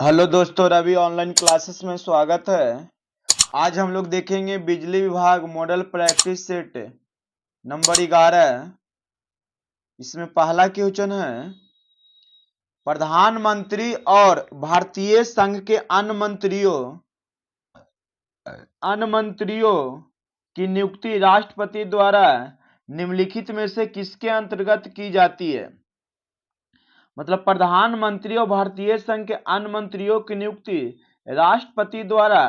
Hello दोस्तों, Ravi online classes में स्वागत है। आज हम लोग देखेंगे बिजली विभाग मॉडल प्रैक्टिस सेट नंबर 11। इसमें पहला क्वेश्चन है, प्रधानमंत्री और भारतीय संघ के अन्य मंत्रियों की नियुक्ति राष्ट्रपति द्वारा निम्नलिखित में से किसके अंतर्गत की जाती है। मतलब प्रधानमंत्री और भारतीय संघ के अन्य मंत्रियों की नियुक्ति राष्ट्रपति द्वारा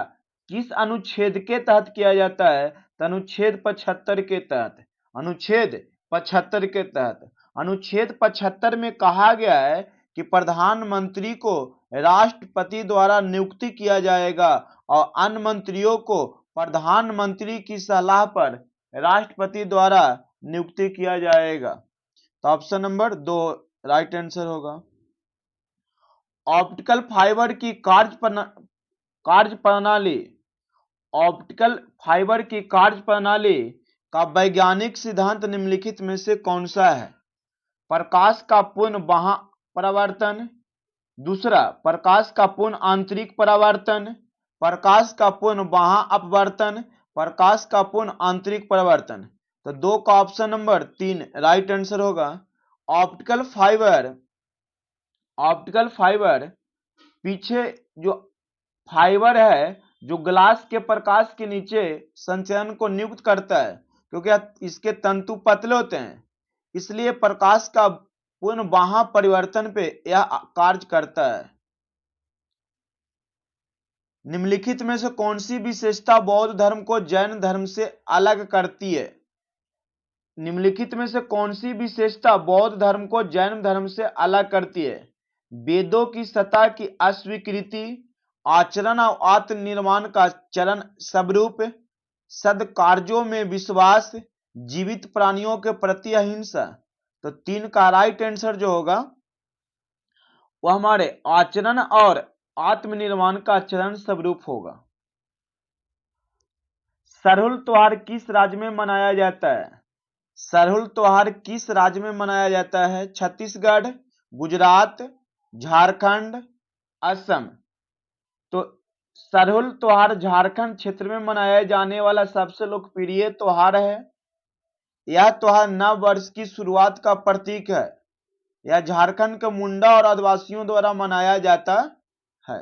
किस अनुच्छेद के तहत किया जाता है? तो अनुच्छेद 75 के तहत। अनुच्छेद 75 के तहत। अनुच्छेद 75 में कहा गया है कि प्रधानमंत्री को राष्ट्रपति द्वारा नियुक्ति किया जाएगा और अन्य मंत्रियों को प्रधानमंत्री की सलाह पर राष्ट्रपति द्वारा नियुक्ति किया जाएगा। तो ऑप्शन नंबर 2 राइट आंसर होगा। ऑप्टिकल फाइबर की कार्य प्रणाली का वैज्ञानिक सिद्धांत निम्नलिखित में से कौन सा है? प्रकाश का पूर्ण बाह्य परावर्तन, दूसरा प्रकाश का पूर्ण आंतरिक परावर्तन, प्रकाश का पूर्ण बाह्य अपवर्तन, प्रकाश का पूर्ण आंतरिक परावर्तन। तो 2 का ऑप्शन नंबर 3 राइट आंसर होगा। ऑप्टिकल फाइबर पीछे जो फाइबर है जो ग्लास के प्रकाश के नीचे संचरण को नियुक्त करता है, क्योंकि इसके तंतु पतले होते हैं, इसलिए प्रकाश का पूर्ण बाह्य परिवर्तन पे यह कार्य करता है। निम्नलिखित में से कौन सी विशेषता बौद्ध धर्म को जैन धर्म से अलग करती है? निम्नलिखित में से कौन सी विशेषता बौद्ध धर्म को जैन धर्म से अलग करती है? वेदों की सत्ता की अस्वीकृति, आचरण और आत्मनिर्माण का चरण स्वरूप, सद्कार्यों में विश्वास, जीवित प्राणियों के प्रति अहिंसा। तो 3 का राइट आंसर जो होगा वह हमारे आचरण और आत्मनिर्माण का चरण स्वरूप होगा। सरहुल त्योहार किस राज्य में मनाया जाता है? सरहुल त्योहार किस राज्य में मनाया जाता है? छत्तीसगढ़, गुजरात, झारखंड, असम। तो सरहुल त्योहार झारखंड क्षेत्र में मनाया जाने वाला सबसे लोकप्रिय त्योहार है। यह त्योहार नव वर्ष की शुरुआत का प्रतीक है। यह झारखंड के मुंडा और आदिवासियों द्वारा मनाया जाता है।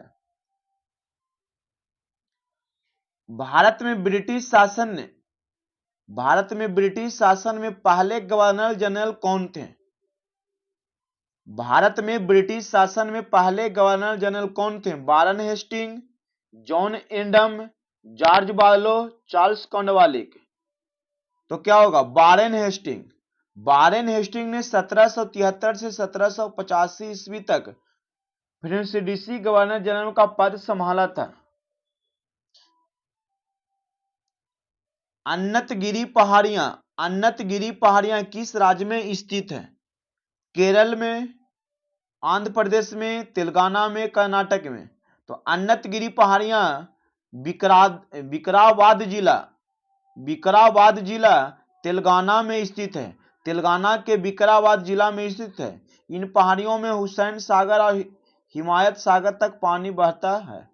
भारत में ब्रिटिश शासन में पहले गवर्नर जनरल कौन थे? भारत में ब्रिटिश शासन में पहले गवर्नर जनरल कौन थे? Warren Hasting, John Adam, George Barlow, Charles Cornwallis. तो क्या होगा? Warren Hasting. वारेन हेस्टिंग ने 1773 से 1785 ईस्वी तक प्रेसिडेंसी गवर्नर जनरल का पद संभाला था। अन्नतगिरी पहाड़ियां किस राज्य में स्थित है? केरल में, आंध्र प्रदेश में, तेलंगाना में, कर्नाटक में। तो अन्नतगिरी पहाड़ियां विकाराबाद जिला तेलंगाना में स्थित है। तेलंगाना के विकाराबाद जिला में स्थित है। इन पहाड़ियों में हुसैन सागर और हिमायत सागर तक पानी बहता है।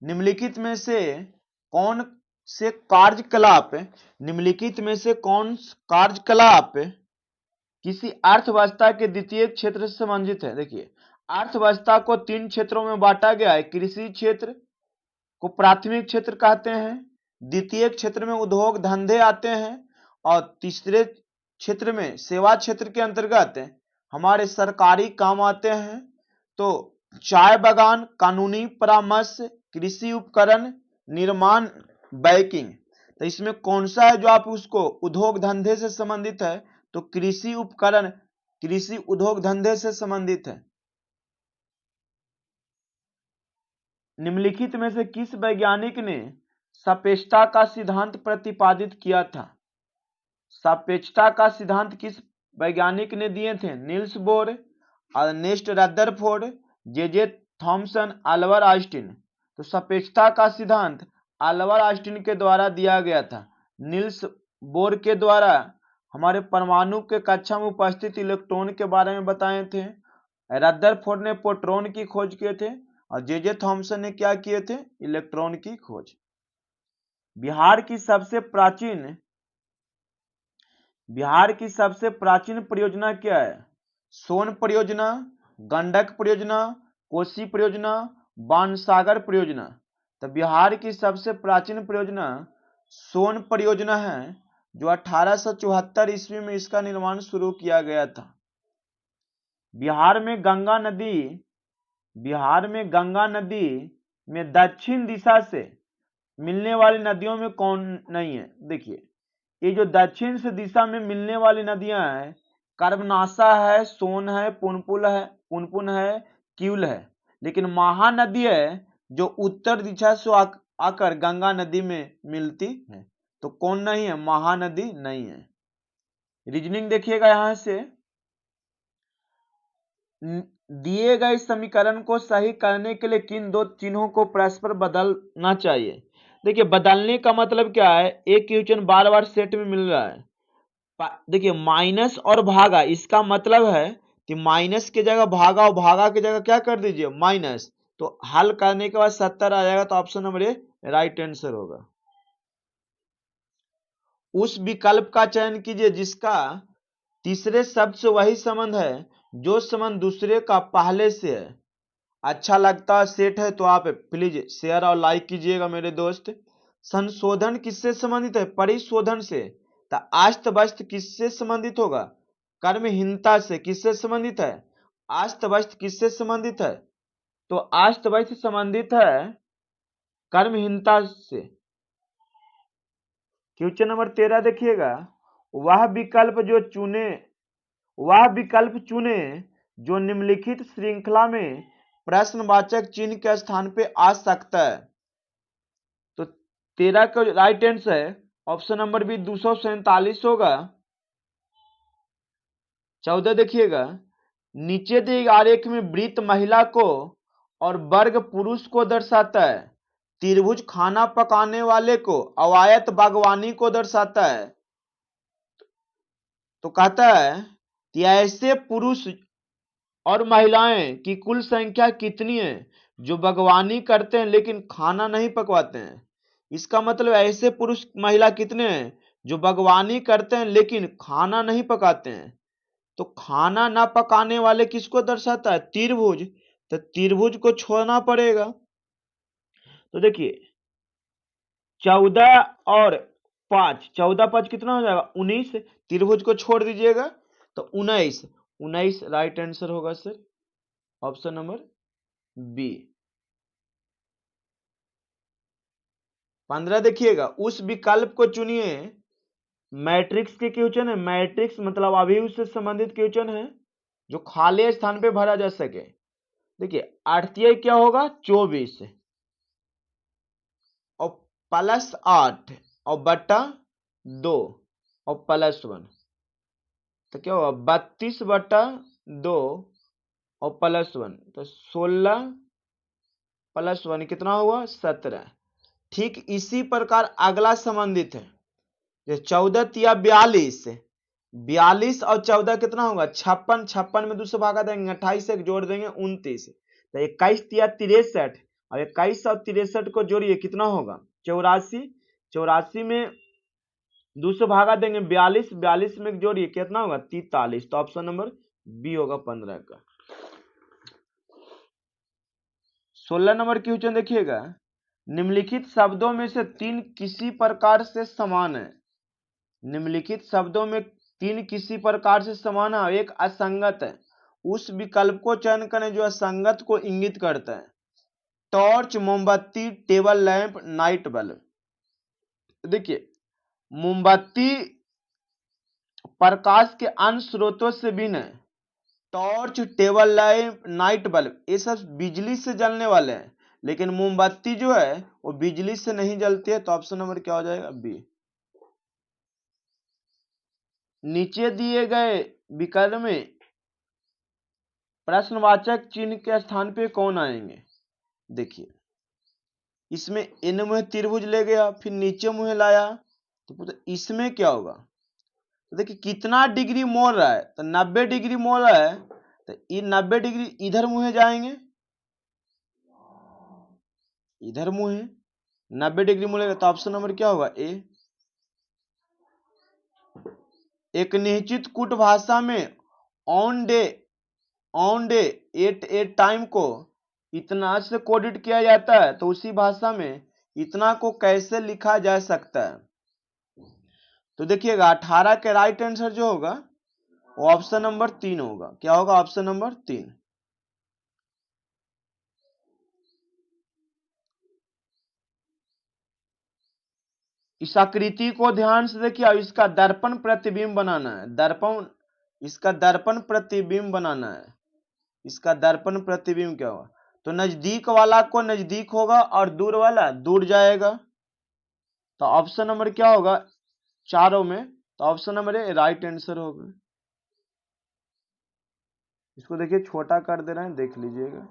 निम्नलिखित में से कौन कार्यकलाप किसी अर्थव्यवस्था के द्वितीय क्षेत्र से संबंधित है? देखिए, अर्थव्यवस्था को 3 क्षेत्रों में बांटा गया है। कृषि क्षेत्र को प्राथमिक क्षेत्र कहते हैं, द्वितीय क्षेत्र में उद्योग धंधे आते हैं और तीसरे क्षेत्र में सेवा क्षेत्र के अंतर्गत हमारे सरकारी काम आते हैं। तो चाय बागान, कानूनी परामर्श, कृषि उपकरण निर्माण, बैंकिंग। तो इसमें कौन सा है जो आप उसको उद्योग धंधे से संबंधित है? तो कृषि उपकरण कृषि उद्योग धंधे से संबंधित है। निम्नलिखित में से किस वैज्ञानिक ने सापेक्षता का सिद्धांत प्रतिपादित किया था? सापेक्षता का सिद्धांत किस वैज्ञानिक ने दिए थे? Niels Bohr, Ernest Rutherford, J Thomson, Albert Einstein. तो सापेक्षता का सिद्धांत अल्बर्ट आइंस्टीन के द्वारा दिया गया था। नील्स बोर के द्वारा हमारे परमाणु के कक्षा में उपस्थित इलेक्ट्रॉन के बारे में बताए थे रदरफोर्ड ने प्रोटॉन की खोज किए थे और जे थॉमसन ने क्या किए थे, इलेक्ट्रॉन की खोज। बिहार की सबसे प्राचीन परियोजना क्या है? सोन परियोजना, गंडक परियोजना, कोसी परियोजना, बाणसागर परियोजना। तो बिहार की सबसे प्राचीन परियोजना सोन परियोजना है, जो 1874 ईस्वी में इसका निर्माण शुरू किया गया था। बिहार में गंगा नदी में दक्षिण दिशा से मिलने वाली नदियों में कौन नहीं है? देखिए, ये जो दक्षिण से दिशा में मिलने वाली नदियां हैं, कर्मनाशा है, सोन है, पुनपुन है, क्यूल है। लेकिन महानदी है जो उत्तर दिशा से आकर गंगा नदी में मिलती है। तो कौन नहीं है? महानदी नहीं है। रीजनिंग देखिएगा, यहां से दिए गए समीकरण को सही करने के लिए किन दो चिन्हों को परस्पर बदलना चाहिए? देखिए, बदलने का मतलब क्या है? एक क्वेश्चन बार बार सेट में मिल रहा है। देखिए, माइनस और भागा, इसका मतलब है कि माइनस की जगह भागा और भागा की जगह क्या कर दीजिए, माइनस। तो हल करने के बाद 70 आ जाएगा, तो option number A right answer होगा। उस विकल्प का चयन कीजिए जिसका तीसरे शब्द से वही संबंध है जो संबंध दूसरे का पहले से है। अच्छा लगता है, सेट है, तो आप प्लीज शेयर और लाइक कीजिएगा मेरे दोस्त। संशोधन किससे संबंधित है? परिशोधन से। तो आस्त वस्त किससे संबंधित होगा? कर्महीनता से। किससे संबंधित है? आस्त वस्त किससे संबंधित है? तो आस्त वस्त संबंधित है कर्महीनता से। क्वेश्चन नंबर 13 देखिएगा, वह विकल्प चुने जो निम्नलिखित श्रृंखला में प्रश्नवाचक चिन्ह के स्थान पे आ सकता है। तो 13 का राइट आंसर है ऑप्शन नंबर बी 247 होगा। 14 देखिएगा, नीचे दिए आरेख में वृत्त महिला को और वर्ग पुरुष को दर्शाता है। त्रिभुज खाना पकाने वाले को, अवायत बागवानी को दर्शाता है। तो कहता है कि ऐसे पुरुष और महिलाएं की कुल संख्या कितनी है जो बागवानी करते हैं लेकिन खाना नहीं पकवाते हैं? इसका मतलब ऐसे पुरुष महिला कितने हैं जो बागवानी करते हैं लेकिन खाना नहीं पकाते हैं। तो खाना ना पकाने वाले किसको दर्शाता है? त्रिभुज। तो त्रिभुज को छोड़ना पड़ेगा। तो देखिए, 14 और 5, 14 5 कितना हो जाएगा? 19। त्रिभुज को छोड़ दीजिएगा तो 19 राइट आंसर होगा सर, ऑप्शन नंबर बी। 15 देखिएगा, उस विकल्प को चुनिए। मैट्रिक्स के क्वेश्चन है। मैट्रिक्स मतलब अभियुक्त से संबंधित क्वेश्चन है जो खाली स्थान पे भरा जा सके। देखिए, 8 क्या होगा? 24 और +8 और बटा 2 और +1, तो क्या होगा? 32 बटा 2 और +1, तो 16 +1 कितना हुआ? 17। ठीक इसी प्रकार अगला संबंधित है, 14 या 42 और 14 कितना होगा? 56। 56 में 2 से भागा देंगे, 28 से जोड़ देंगे 29। तो 21 या 63 और 21 और 63 को जोड़िए, कितना होगा? 84। 84 में 2 से भागा देंगे 42, 42 में जोड़िए, कितना होगा? 43। तो ऑप्शन नंबर बी होगा 15 का। 16 नंबर क्वेश्चन देखिएगा, निम्नलिखित शब्दों में से 3 किसी प्रकार से समान है। निम्नलिखित शब्दों में 3 किसी प्रकार से समान है, एक असंगत है। उस विकल्प को चयन करें जो असंगत को इंगित करता है। टॉर्च, मोमबत्ती, टेबल लैंप, नाइट बल्ब। देखिए, मोमबत्ती प्रकाश के अन्य स्रोतों से भिन्न है। Torch, table lamp, night bulb, ये सब बिजली से जलने वाले हैं, लेकिन मोमबत्ती जो है वो बिजली से नहीं जलती है। तो ऑप्शन नंबर क्या हो जाएगा? बी। नीचे दिए गए विकल्प में प्रश्नवाचक चिन्ह के स्थान पे कौन आएंगे? देखिए, इसमें इन मुहे त्रिभुज ले गया, फिर नीचे मुहे लाया, तो इसमें क्या होगा? तो देखिए, कितना डिग्री मोड़ रहा है? तो 90 डिग्री मोड़ रहा है। तो ये 90 डिग्री इधर मुहे जाएंगे, इधर मुहे 90 डिग्री मुड़ेगा, तो ऑप्शन नंबर क्या होगा? ए। एक निश्चित कूट भाषा में on day at A time को इतना से कोडित किया जाता है, तो उसी भाषा में इतना को कैसे लिखा जा सकता है? तो देखिएगा 18 के राइट आंसर जो होगा वो ऑप्शन नंबर 3 होगा। क्या होगा? Option number 3। इस आकृति को ध्यान से देखिए, और इसका दर्पण प्रतिबिंब बनाना है। दर्पण, इसका दर्पण प्रतिबिंब बनाना है। इसका दर्पण प्रतिबिंब क्या होगा? तो नजदीक वाला को नजदीक होगा और दूर वाला दूर जाएगा। तो ऑप्शन नंबर क्या होगा चारों में? तो option number A right answer होगा। इसको देखिए छोटा कर दे रहे हैं, देख लीजिएगा।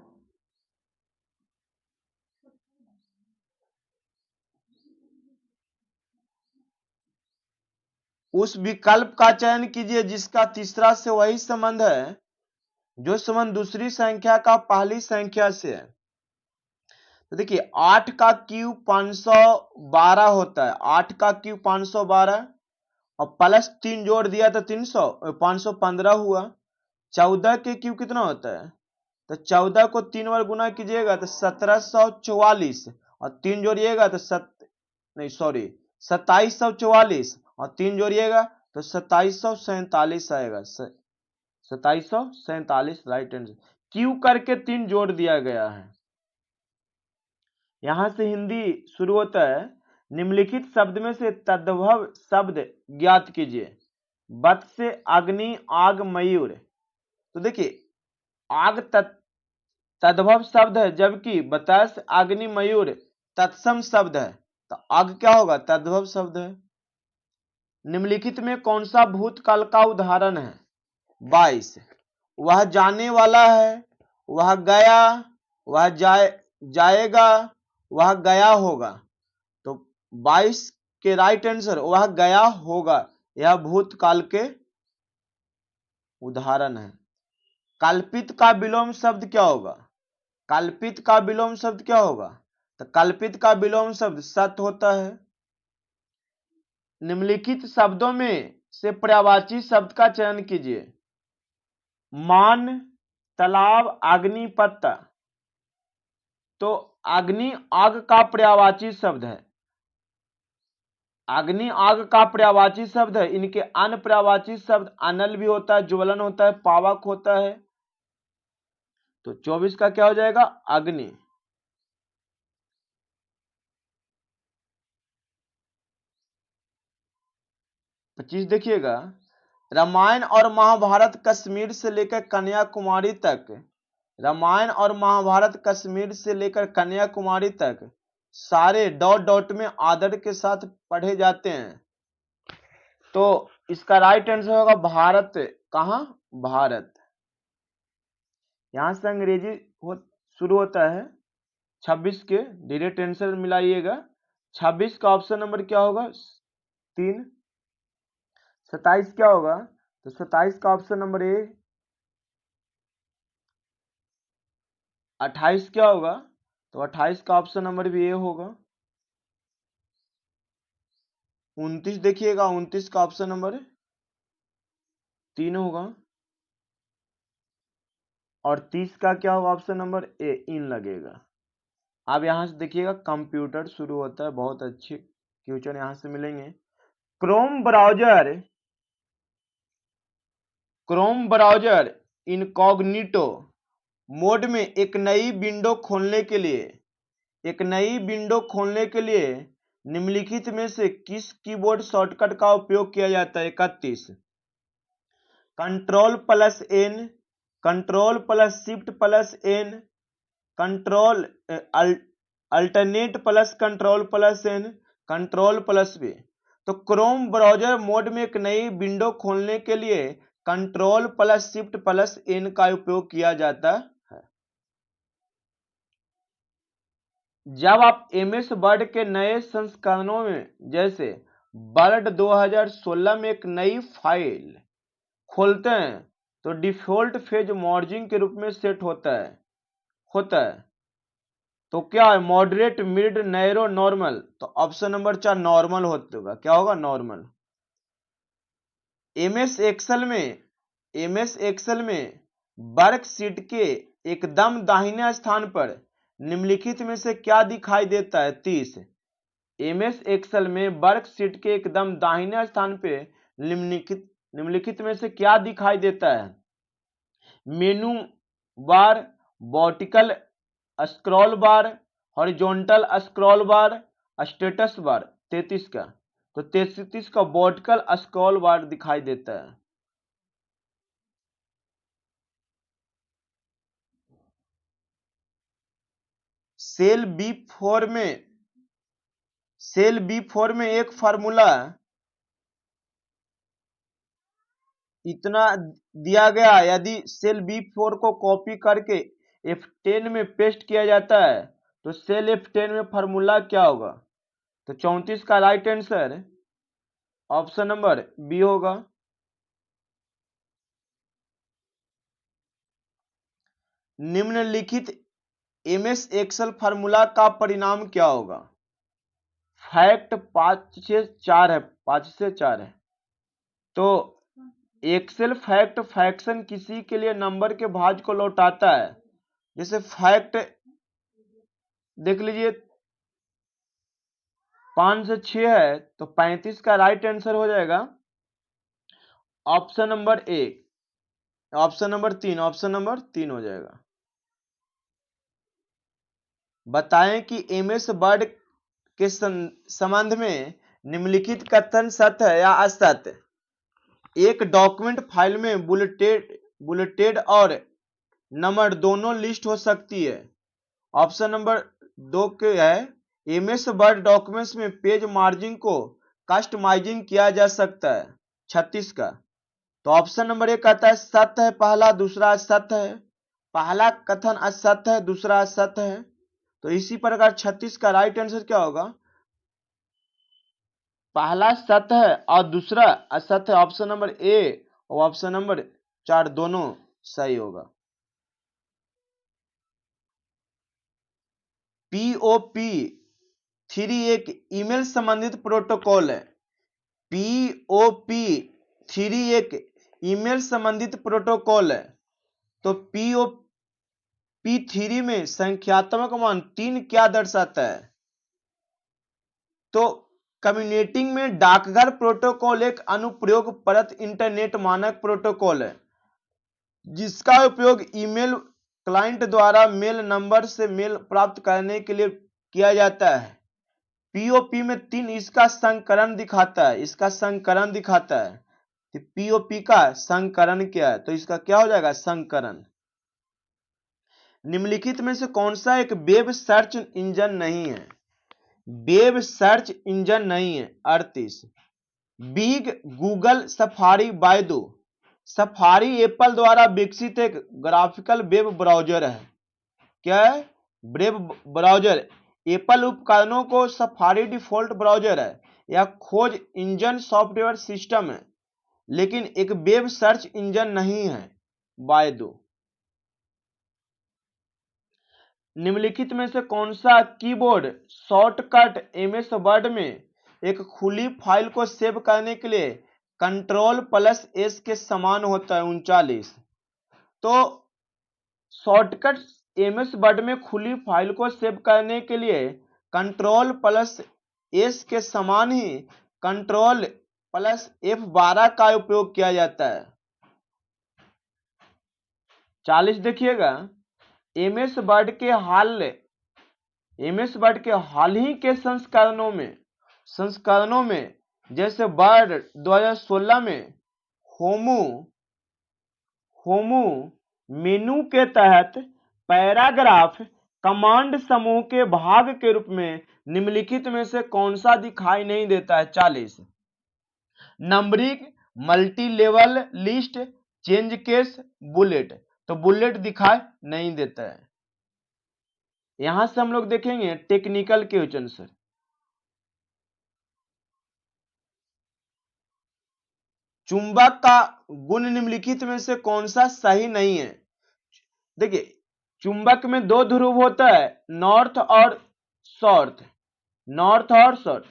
उस विकल्प का चयन कीजिए जिसका तीसरा से वही संबंध है जो संबंध दूसरी संख्या का पहली संख्या से है। तो देखिए 8 का क्यूब 512 होता है। 8 का क्यूब 512 और प्लस 3 जोड़ दिया तो 515 हुआ। 14 के क्यूब कितना होता है? तो 14 को 3 बार गुना कीजिएगा तो 1744 और 3 जोड़िएगा तो 2744 और 3 जोड़िएगा तो 2747 आएगा। 2747 राइट आंसर। क्यू करके 3 जोड़ दिया गया है। यहां से हिंदी शुरू होता है। निम्नलिखित शब्द में से तद्भव शब्द ज्ञात कीजिए। बत से अग्नि, आग, मयूर। तो देखिए आग तद्भव शब्द है, जबकि बतास, अग्नि, मयूर तत्सम शब्द है। तो आग क्या होगा? तद्भव शब्द है। निम्नलिखित में कौन सा भूतकाल का उदाहरण है? 22। वह जाने वाला है, वह गया, वह जाएगा, वह गया होगा। तो 22 के राइट आंसर वह गया होगा, यह भूतकाल के उदाहरण है। कल्पित का विलोम शब्द क्या होगा? कल्पित का विलोम शब्द क्या होगा? तो कल्पित का विलोम शब्द सत होता है। निम्नलिखित शब्दों में से पर्यायवाची शब्द का चयन कीजिए। मान, तालाब, अग्नि, पत्ता। तो अग्नि आग का पर्यायवाची शब्द है। अग्नि आग का पर्यायवाची शब्द है। इनके अन्य पर्यायवाची शब्द अनल भी होता है, ज्वलन होता है, पावक होता है। तो 24 का क्या हो जाएगा? अग्नि। पच्चीस देखिएगा, रामायण और महाभारत कश्मीर से लेकर कन्याकुमारी तक, रामायण और महाभारत कश्मीर से लेकर कन्याकुमारी तक सारे डॉट डॉट में आदर के साथ पढ़े जाते हैं। तो इसका राइट आंसर होगा भारत। कहां? भारत। यहां से अंग्रेजी शुरू होता है। 26 के डायरेक्ट आंसर मिलाइएगा। 26 का ऑप्शन नंबर क्या होगा? 3। 27 क्या होगा? तो 27 का ऑप्शन नंबर ए। 28 क्या होगा? तो 28 का ऑप्शन नंबर भी ए होगा। 29 देखिएगा, 29 का ऑप्शन नंबर 3 होगा। और 30 का क्या होगा? ऑप्शन नंबर ए, इन लगेगा। अब यहां से देखिएगा कंप्यूटर शुरू होता है। बहुत अच्छे क्वेश्चन यहां से मिलेंगे। क्रोम ब्राउजर इनकॉग्निटो मोड में एक नई विंडो खोलने के लिए निम्नलिखित में से किस कीबोर्ड शॉर्टकट का उपयोग किया जाता है? 31। Control plus N, control plus shift plus N, control alternate plus control plus N, control plus B. तो क्रोम ब्राउजर मोड में एक नई विंडो खोलने के लिए control plus shift plus N का उपयोग किया जाता है। जब आप एमएस वर्ड के नए संस्करणों में जैसे वर्ड 2016 में एक नई फाइल खोलते हैं तो डिफॉल्ट फेज मार्जिन के रूप में सेट होता है। तो क्या है, मॉडरेट, मिड, नैरो, नॉर्मल। तो ऑप्शन नंबर 4 नॉर्मल होगा। क्या होगा, नॉर्मल। एमएस एक्सेल में वर्कशीट के एकदम दाहिने स्थान पर निम्नलिखित में से क्या दिखाई देता है। 30। एमएस एक्सेल में वर्कशीट के एकदम दाहिने स्थान पे निम्नलिखित में से क्या दिखाई देता है। मेनू बार, वर्टिकल स्क्रॉल बार, हॉरिजॉन्टल स्क्रॉल बार, स्टेटस बार। 33 का, तो 33 का वर्टिकल स्क्रॉल बार दिखाई देता है। सेल बी4 में एक फार्मूला इतना दिया गया, यदि सेल बी4 को कॉपी करके F10 में पेस्ट किया जाता है तो सेल F10 में फार्मूला क्या होगा। तो 34 का right answer option number B होगा। निम्नलिखित एमएस एक्सेल फार्मूला का परिणाम क्या होगा। फैक्ट 5 से 4 है। तो एक्सेल फैक्ट फ्रैक्शन किसी के लिए नंबर के भाज को लौटाता है। जैसे फैक्ट देख लीजिए 5 से 6 है, तो 35 का राइट आंसर हो जाएगा option number A, option number 3 हो जाएगा। बताएं कि एमएस वर्ड के संबंध में निम्नलिखित कथन सत्य है या असत्य। एक डॉक्यूमेंट फाइल में बुलेटेड और नंबर दोनों लिस्ट हो सकती है। ऑप्शन नंबर 2 के है, एमएस वर्ड डॉक्यूमेंट्स में पेज मार्जिन को कस्टमाइजिंग किया जा सकता है। 36 का, तो ऑप्शन नंबर 1 कहता है सत्य है पहला, दूसरा असत्य है। पहला कथन असत्य है, दूसरा असत्य है। तो इसी प्रकार 36 का राइट आंसर क्या होगा, पहला सत्य है और दूसरा असत्य है। ऑप्शन नंबर ए और ऑप्शन नंबर 4 दोनों सही होगा। पीओपी 3 एक ईमेल संबंधित प्रोटोकॉल है। पीओपी 3 एक ईमेल संबंधित प्रोटोकॉल है। तो पीओपी 3 में संख्यात्मक मान 3 क्या दर्शाता है। तो कम्युनिकेटिंग में डाकघर प्रोटोकॉल एक अनुप्रयोग परत इंटरनेट मानक प्रोटोकॉल है जिसका उपयोग ईमेल क्लाइंट द्वारा मेल नंबर से मेल प्राप्त करने के लिए किया जाता है। पीओपी में 3 इसका संकरण दिखाता है। तो पीओपी का संकरण क्या है, तो इसका क्या हो जाएगा, संकरण। निम्नलिखित में से कौन सा एक वेब सर्च इंजन नहीं है। वेब सर्च इंजन नहीं है। 38 big, Google, safari, बायदू। Safari Apple द्वारा विकसित एक ग्राफिकल वेब ब्राउजर है। क्या है, वेब ब्राउजर। एप्पल उपकरणों को सफारी डिफॉल्ट ब्राउजर है या खोज इंजन सॉफ्टवेयर सिस्टम है, लेकिन एक वेब सर्च इंजन नहीं है। बायदू। निम्नलिखित में से कौन सा कीबोर्ड शॉर्टकट एमएस वर्ड में एक खुली फाइल को सेव करने के लिए Ctrl+S के समान होता है। 39। तो शॉर्टकट एमएस वर्ड में खुली फाइल को सेव करने के लिए Ctrl+S के समान ही Ctrl+F12 का उपयोग किया जाता है। 40 देखिएगा, एमएस वर्ड के हाल ही के संस्करणों में जैसे वर्ड 2016 में होमू मेनू के तहत पैराग्राफ कमांड समूह के भाग के रूप में निम्नलिखित में से कौन सा दिखाई नहीं देता है। 40 numbering, multi level list, change case, bullet. तो बुलेट दिखाई नहीं देता है। यहां से हम लोग देखेंगे टेक्निकल क्वेश्चन सर। चुंबक का गुण निम्नलिखित में से कौन सा सही नहीं है? देखिए, चुंबक में दो ध्रुव होता है, नॉर्थ और साउथ। नॉर्थ और साउथ,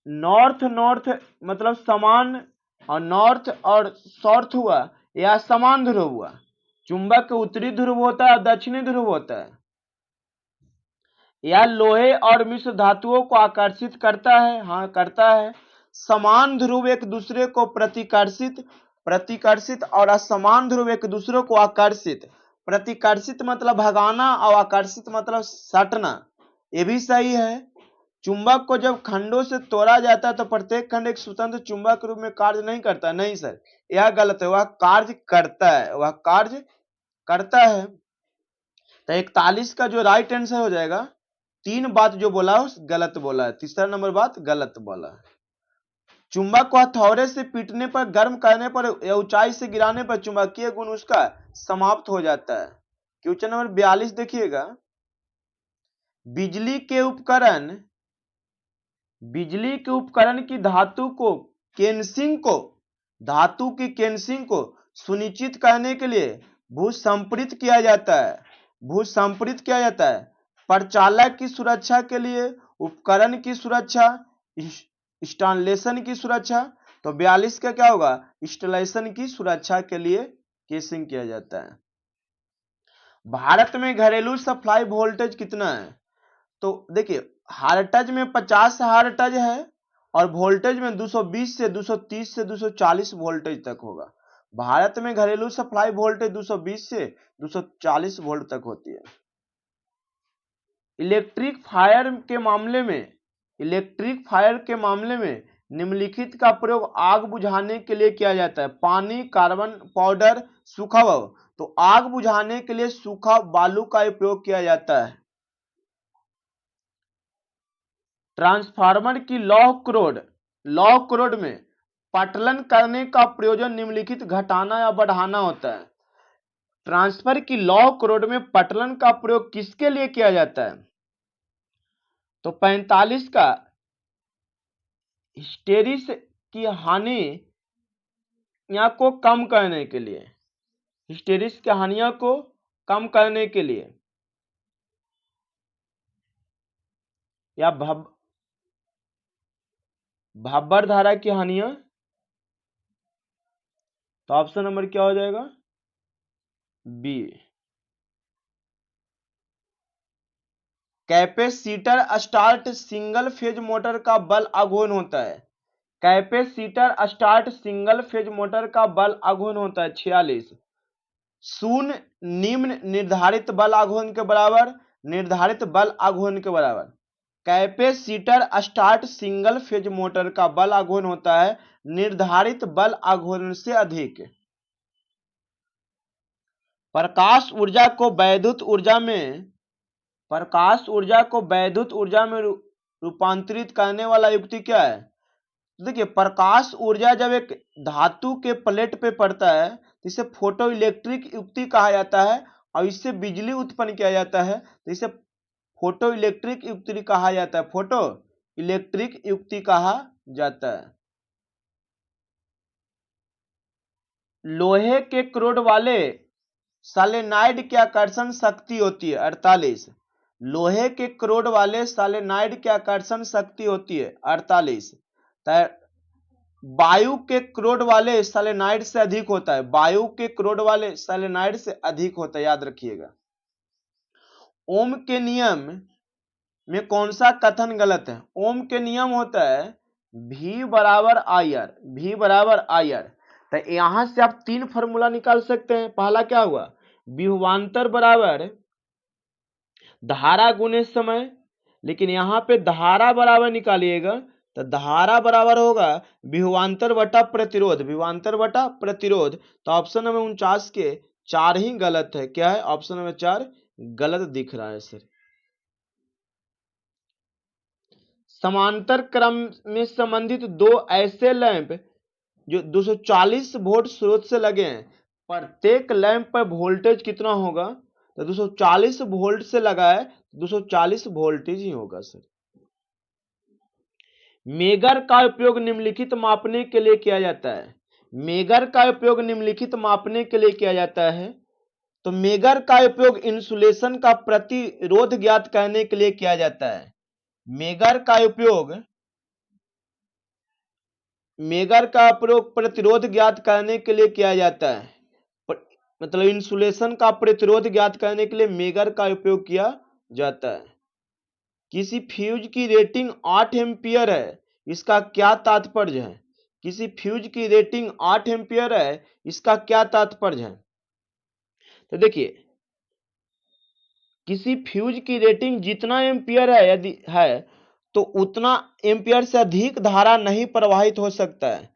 नॉर्थ नॉर्थ मतलब समान, और नॉर्थ और साउथ हुआ या समान ध्रुव हुआ। चुंबक उत्तरी ध्रुव होता है और दक्षिणी ध्रुव होता है। यह लोहे और मिश्र धातुओं को आकर्षित करता है, हाँ करता है। समान ध्रुव एक दूसरे को प्रतिकर्षित प्रतिकर्षित और असमान ध्रुव एक दूसरे को आकर्षित। प्रतिकर्षित मतलब भगाना और आकर्षित मतलब सटना, ये भी सही है। चुंबक को जब खंडों से तोड़ा जाता है तो प्रत्येक खंड एक स्वतंत्र चुंबक रूप में कार्य नहीं करता, नहीं सर, यह गलत है, वह कार्य करता है, वह कार्य करता है। तो 41 का जो राइट आंसर हो जाएगा, तीन बात जो बोला गलत बोला है, तीसरा नंबर बात गलत बोला है। चुंबक को हथौड़े से पीटने पर, गर्म करने पर या ऊंचाई से गिराने पर चुंबकीय गुण उसका समाप्त हो जाता है। क्वेश्चन नंबर 42 देखिएगा, बिजली के उपकरण की धातु की केंसिंग को सुनिश्चित करने के लिए भूसंपृत किया जाता है। प्रचालक की सुरक्षा के लिए, उपकरण की सुरक्षा, इंस्टॉलेशन की सुरक्षा। तो 42 का क्या होगा, इंस्टॉलेशन की सुरक्षा के लिए केसिंग किया जाता है। भारत में घरेलू सप्लाई वोल्टेज कितना है? तो देखिए, हर्ट्ज में 50 हर्ट्ज है और वोल्टेज में 220 से 230 से 240 वोल्टेज तक होगा। भारत में घरेलू सप्लाई वोल्टेज 220 से 240 वोल्ट तक होती है। इलेक्ट्रिक फायर के मामले में निम्नलिखित का प्रयोग आग बुझाने के लिए किया जाता है। पानी, कार्बन पाउडर, सूखा वव। तो आग बुझाने के लिए सूखा बालू का उपयोग किया जाता है। ट्रांसफार्मर की लौह क्रोड में पटलन करने का प्रयोजन निम्नलिखित घटाना या बढ़ाना होता है। ट्रांसफर की लौह क्रोड में पटलन का प्रयोग किसके लिए किया जाता है? तो 45 का हिस्टेरिस की हानि को कम करने के लिए, हिस्टेरिस की हानियों को कम करने के लिए, या भब्बर धारा की हानियां। तो ऑप्शन नंबर क्या हो जाएगा, B. Capacitor start single phase motor का बल आघूर्ण होता है। Capacitor start single phase motor का बल आघूर्ण होता है 46। शून्य निम्न निर्धारित बल आघूर्ण के बराबर, निर्धारित बल आघूर्ण के बराबर। Capacitor start single phase motor का बल आघूर्ण होता है निर्धारित बल आघूर्ण से अधिक। प्रकाश ऊर्जा को वैद्युत ऊर्जा में रूपांतरित करने वाला युक्ति क्या है? देखिए, प्रकाश ऊर्जा जब एक धातु के प्लेट पे पड़ता है तो इसे फोटो इलेक्ट्रिक युक्ति कहा जाता है, और इससे बिजली उत्पन्न किया जाता है तो इसे फोटो इलेक्ट्रिक युक्ति कहा जाता है। फोटो इलेक्ट्रिक युक्ति कहा जाता है। लोहे के क्रोड वाले सोलेनॉइड की आकर्षण शक्ति होती है 48। लोहे के क्रोड वाले सोलेनॉइड की आकर्षण शक्ति होती है 48। वायु के क्रोड वाले सोलेनॉइड से अधिक होता है, वायु के क्रोड वाले सोलेनॉइड से अधिक होता है, याद रखिएगा। ओम के नियम में कौन सा कथन गलत है? ओम के नियम होता है V बराबर IR, V बराबर IR। तो यहां से आप तीन फॉर्मूला निकाल सकते हैं। पहला क्या हुआ, विभवांतर बराबर धारा गुने समय, लेकिन यहां पे धारा बराबर निकालिएगा तो धारा बराबर होगा विभवांतर बटा प्रतिरोध, विभवांतर बटा प्रतिरोध। तो ऑप्शन नंबर 49 के 4 ही गलत है। क्या है, ऑप्शन नंबर 4 गलत दिख रहा है सर। समांतर क्रम में संबंधित दो ऐसे लैंप जो 240 वोल्ट स्रोत से लगे हैं, प्रत्येक लैंप पर वोल्टेज कितना होगा? तो 240 वोल्ट से लगा है, 240 वोल्टेज ही होगा सर। मेगर का उपयोग निम्नलिखित मापने के लिए किया जाता है। मेगर का उपयोग निम्नलिखित मापने के लिए किया जाता है। तो मेगर का उपयोग इंसुलेशन का प्रतिरोध ज्ञात करने के लिए किया जाता है। मेगर का उपयोग प्रतिरोध ज्ञात करने के लिए किया जाता है। मतलब इंसुलेशन का प्रतिरोध ज्ञात करने के लिए मेगर का उपयोग किया जाता है। किसी फ्यूज की रेटिंग 8 एम्पियर है, इसका क्या तात्पर्य है? किसी फ्यूज की रेटिंग 8 एम्पियर है, इसका क्या तात्पर्य है? तो देखिए, किसी फ्यूज की रेटिंग जितना एम्पियर है यदि है तो उतना एम्पियर से अधिक धारा नहीं प्रवाहित हो सकता है।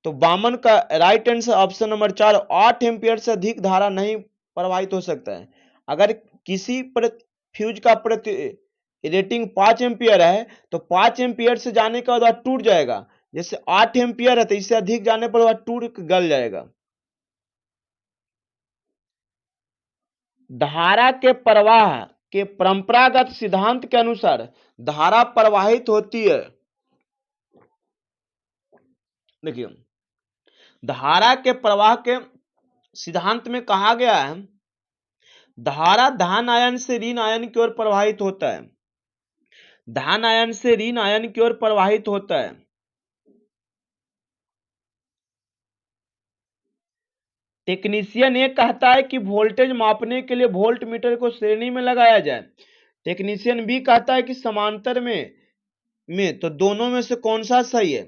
तो वामन का right answer option number 4, 8 ampere से अधिक धारा नहीं प्रवाहित हो सकता है। अगर किसी फ्यूज का रेटिंग 5 एम्पियर है तो 5 एम्पियर से जाने के बाद टूट जाएगा। जैसे 8 एम्पियर है तो इससे अधिक जाने पर वह टूट गल जाएगा। धारा के प्रवाह के परंपरागत सिद्धांत के अनुसार धारा प्रवाहित होती है। देखिए, धारा के प्रवाह के सिद्धांत में कहा गया है धारा धन आयन से ऋण आयन की ओर प्रवाहित होता है। धन आयन से ऋण आयन की ओर प्रवाहित होता है। टेक्नीशियन ये कहता है कि वोल्टेज मापने के लिए वोल्ट मीटर को श्रेणी में लगाया जाए। टेक्नीशियन भी कहता है कि समांतर में तो दोनों में से कौन सा सही है?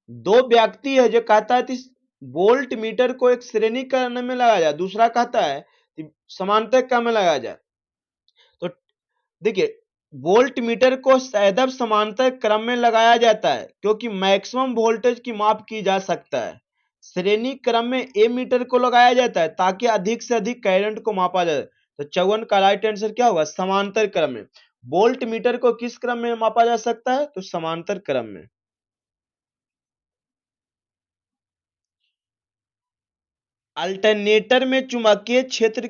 दो व्यक्ति है जो कहता है कि वोल्ट मीटर को एक श्रेणी क्रम में लगाया जाए, दूसरा कहता है कि समांतर क्रम में लगाया जाए। तो देखिए, वोल्ट मीटर को सदैव समांतर क्रम में लगाया जाता है क्योंकि मैक्सिमम वोल्टेज की माप की जा सकता है। श्रेणी क्रम में ए मीटर को लगाया जाता है ताकि अधिक से अधिक करंट को मापा जाए। तो 54 का राइट आंसर क्या होगा? समांतर क्रम में। वोल्ट मीटर को किस क्रम में मापा जा सकता है? तो समांतर क्रम में। अल्टरनेटर में चुंबकीय क्षेत्र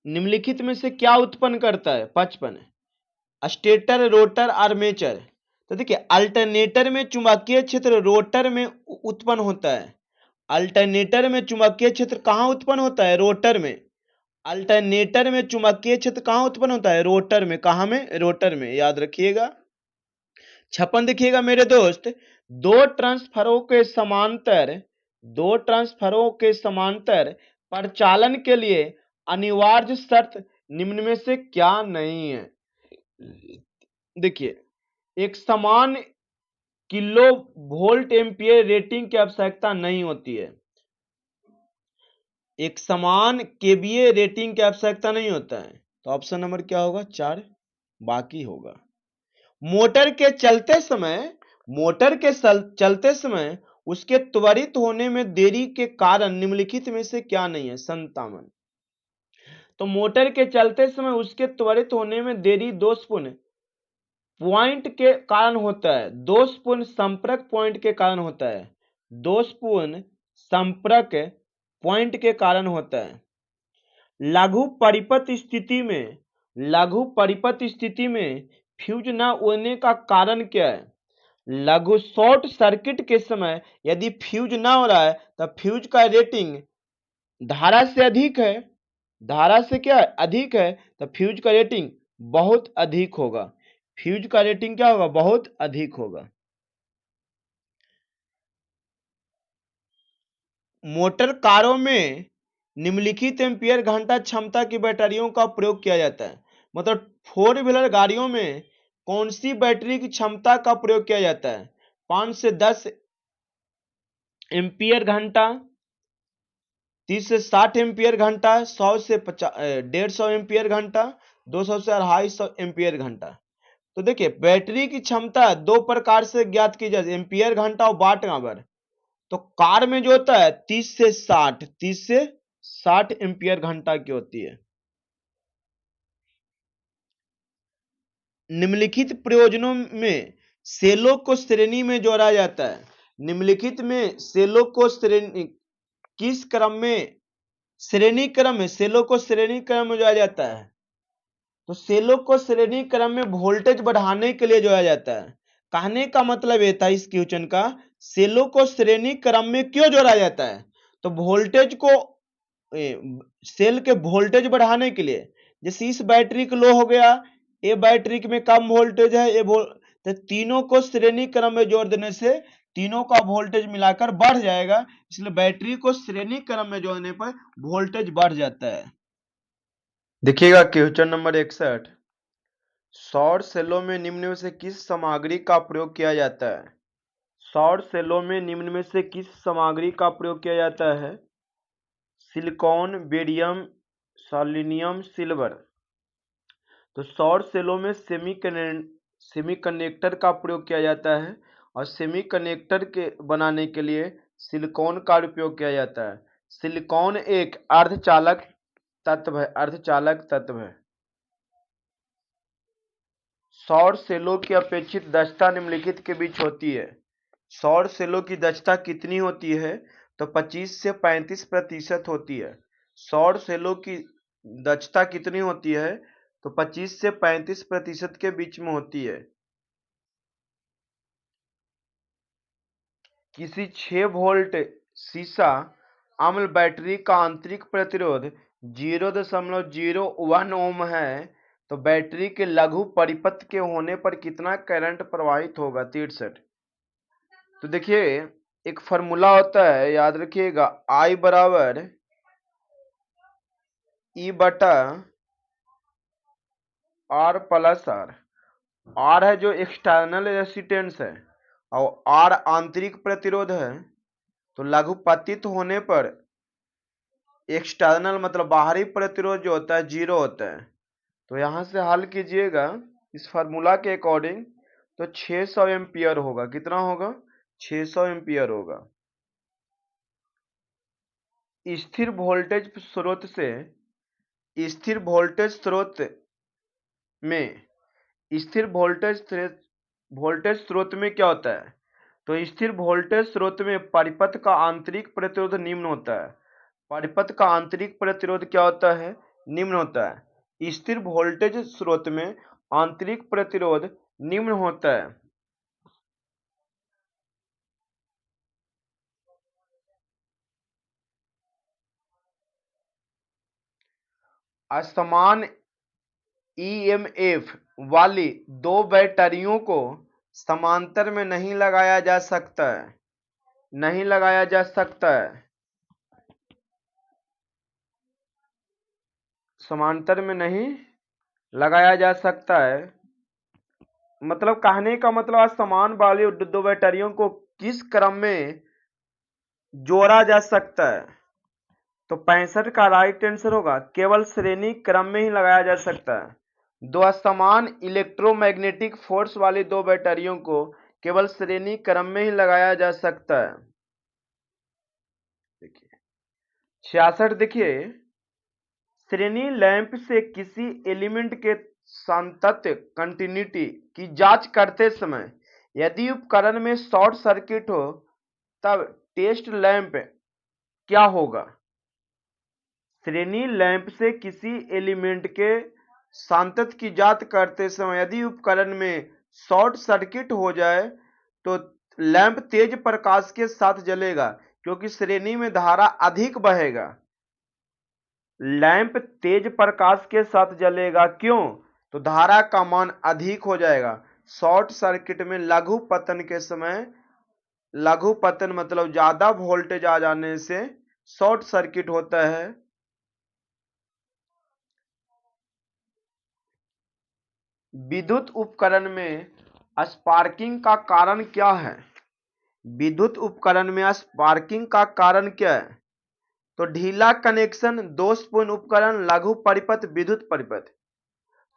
निम्नलिखित में से क्या उत्पन्न करता है? 55, स्टेटर, रोटर, आर्मेचर। तो देखिए, अल्टरनेटर में चुंबकीय क्षेत्र रोटर में उत्पन्न होता है। अल्टरनेटर में चुंबकीय क्षेत्र कहां उत्पन्न होता है? रोटर में। अल्टरनेटर में चुंबकीय क्षेत्र कहां उत्पन्न होता है? रोटर में। कहां में? रोटर में। याद रखिएगा। 56 देखिएगा मेरे दोस्त, दो ट्रांसफार्मरों के समांतर परिचालन के लिए अनिवार्य शर्त निम्न में से क्या नहीं है? देखिए, एक समान किलो वोल्ट एम्पियर रेटिंग की आवश्यकता नहीं होती है। एक समान केवीए रेटिंग की आवश्यकता नहीं होता है। तो ऑप्शन नंबर क्या होगा? 4 बाकी होगा। मोटर के चलते समय उसके त्वरित होने में देरी के कारण निम्नलिखित में से क्या नहीं है? 57। तो मोटर के चलते समय उसके त्वरित होने में देरी दोषपूर्ण पॉइंट के कारण होता है। दोषपूर्ण संपर्क पॉइंट के कारण होता है। दोषपूर्ण संपर्क पॉइंट के कारण होता है। लघु परिपथ स्थिति में फ्यूज न होने का कारण क्या है? लघु शॉर्ट सर्किट के समय यदि फ्यूज ना हो रहा है तब फ्यूज का रेटिंग धारा से अधिक है। धारा से क्या है? अधिक है। तो फ्यूज का रेटिंग बहुत अधिक होगा। फ्यूज का रेटिंग क्या होगा? बहुत अधिक होगा। मोटर कारों में निम्नलिखित एम्पियर घंटा क्षमता की बैटरियों का प्रयोग किया जाता है। मतलब 4 व्हीलर गाड़ियों में कौन सी बैटरी की क्षमता का प्रयोग किया जाता है? 5 से 10 एम्पियर घंटा, 30 से 60 एम्पियर घंटा, 100 से 150 एम्पियर घंटा, 200 से 250 एम्पियर घंटा। तो देखिए, बैटरी की क्षमता दो प्रकार से ज्ञात की जाती है, एम्पियर घंटा और वाट आवर। तो कार में जो होता है 30 से 60 एम्पियर घंटा की होती है। निम्नलिखित प्रयोजनों में सेलों को श्रेणी में जोड़ा जाता है। निम्नलिखित में सेलों को श्रेणी किस क्रम में? श्रेणी क्रम में। सेलों को श्रेणी क्रम में जोड़ा जाता है। तो सेलों को श्रेणी क्रम में वोल्टेज बढ़ाने के लिए जोड़ा जाता है। कहने का मतलब ये था इस क्वेश्चन का, सेलों को श्रेणी क्रम में क्यों जोड़ा जाता है? तो वोल्टेज को सेल के वोल्टेज बढ़ाने के लिए, जैसे इस बैटरी को लो हो गया, ये बैटरी में कम वोल्टेज है, तो तीनों को श्रेणी क्रम में जोड़ देने से तीनों का वोल्टेज मिलाकर बढ़ जाएगा, इसलिए बैटरी को श्रेणी क्रम में जोड़ने पर वोल्टेज बढ़ जाता है। देखिएगा क्वेश्चन नंबर 61, सौर सेलों में निम्न में से किस सामग्री का प्रयोग किया जाता है? सौर सेलों में निम्न में से किस सामग्री का प्रयोग किया जाता है? Silicon, barium, selenium, silver. तो सौर सेलों में सेमीकंडक्टर का प्रयोग किया जाता है और सेमीकंडक्टर के बनाने के लिए सिलिकॉन का उपयोग किया जाता है। सिलिकॉन एक अर्धचालक तत्व है। सौर सेलों की अपेक्षित दक्षता निम्नलिखित के बीच होती है। सौर सेलों की दक्षता कितनी होती है? तो 25 से 35% होती है। सौर सेलों की दक्षता कितनी होती है? तो 25 से 35% के बीच में होती है। किसी 6 वोल्ट सीसा अम्ल बैटरी का आंतरिक प्रतिरोध 0.01 ओम है, तो बैटरी के लघु परिपथ के होने पर कितना करंट प्रवाहित होगा? 63। तो देखिए, एक फॉर्मूला होता है, याद रखिएगा, I बराबर E बटा R प्लस R। R है जो एक्सटर्नल रेसिस्टेंस है और R आंतरिक प्रतिरोध है, तो लघुपतित होने पर एक्सटर्नल मतलब बाहरी प्रतिरोध जो होता है 0 होता है। तो यहां से हल कीजिएगा इस फार्मूला के अकॉर्डिंग, तो 600 एम्पियर होगा। कितना होगा? 600 एम्पियर होगा। स्थिर वोल्टेज स्रोत से स्थिर वोल्टेज स्रोत में स्थिर वोल्टेज स्रोत में क्या होता है? तो स्थिर वोल्टेज स्रोत में परिपथ का आंतरिक प्रतिरोध निम्न होता है। परिपथ का आंतरिक प्रतिरोध क्या होता है? निम्न होता है। स्थिर वोल्टेज स्रोत में आंतरिक प्रतिरोध निम्न होता है। असमान ईएमएफ वाली दो बैटरियों को समांतर में नहीं लगाया जा सकता है। नहीं लगाया जा सकता है। समांतर में नहीं लगाया जा सकता है, मतलब कहने का मतलब समान वाली दो बैटरियों को किस क्रम में जोड़ा जा सकता है? तो 65 का राइट आंसर होगा, केवल श्रेणी क्रम में ही लगाया जा सकता है। दो असमान इलेक्ट्रोमैग्नेटिक फोर्स वाली दो बैटरियों को केवल श्रेणी क्रम में ही लगाया जा सकता है। देखिए 66, देखिए, श्रेणी लैंप से किसी एलिमेंट के सातत्य कंटिन्यूटी की जांच करते समय यदि उपकरण में शॉर्ट सर्किट हो तब टेस्ट लैंप क्या होगा? श्रेणी लैंप से किसी एलिमेंट के सातत्य की जांच करते समय यदि उपकरण में शॉर्ट सर्किट हो जाए तो लैंप तेज प्रकाश के साथ जलेगा, क्योंकि श्रेणी में धारा अधिक बहेगा। लैंप तेज प्रकाश के साथ जलेगा, क्यों? तो धारा का मान अधिक हो जाएगा। शॉर्ट सर्किट में लघु पतन के समय, लघु पतन मतलब ज्यादा वोल्टेज आ जाने से शॉर्ट सर्किट होता है। विद्युत उपकरण में स्पार्किंग का कारण क्या है? विद्युत उपकरण में स्पार्किंग का कारण क्या है? तो ढीला कनेक्शन, दोषपूर्ण उपकरण, लघु परिपथ, विद्युत परिपथ।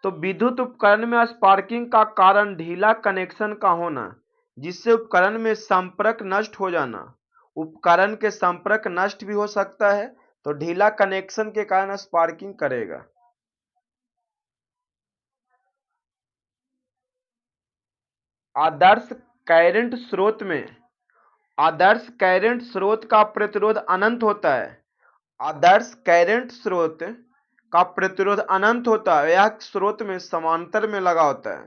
तो विद्युत उपकरण में स्पार्किंग का कारण ढीला कनेक्शन का होना, जिससे उपकरण में संपर्क नष्ट हो जाना। उपकरण के संपर्क नष्ट भी हो सकता है, तो ढीला कनेक्शन के कारण स्पार्किंग करेगा। आदर्श करंट स्रोत में आदर्श करंट स्रोत का प्रतिरोध अनंत होता है। आदर्श करंट स्रोत का प्रतिरोध अनंत होता है, यह स्रोत में समांतर में लगा होता है।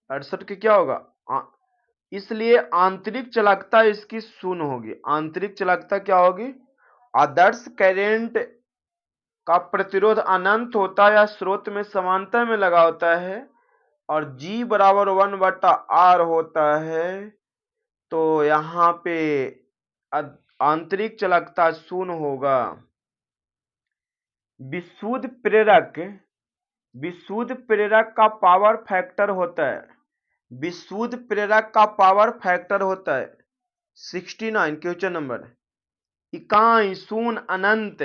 68 के क्या होगा इसलिए आंतरिक चालकता इसकी शून्य होगी। आंतरिक चालकता क्या होगी? आदर्श करंट का प्रतिरोध अनंत होता है या स्रोत में समांतर में लगा होता है और G बराबर 1/R होता है, तो यहाँ पे आंतरिक चालकता शून्य होगा। विशुद्ध प्रेरक का पावर फैक्टर होता है, विशुद्ध प्रेरक का पावर फैक्टर होता है 69 क्वेश्चन नंबर। इकाई शून्य अनंत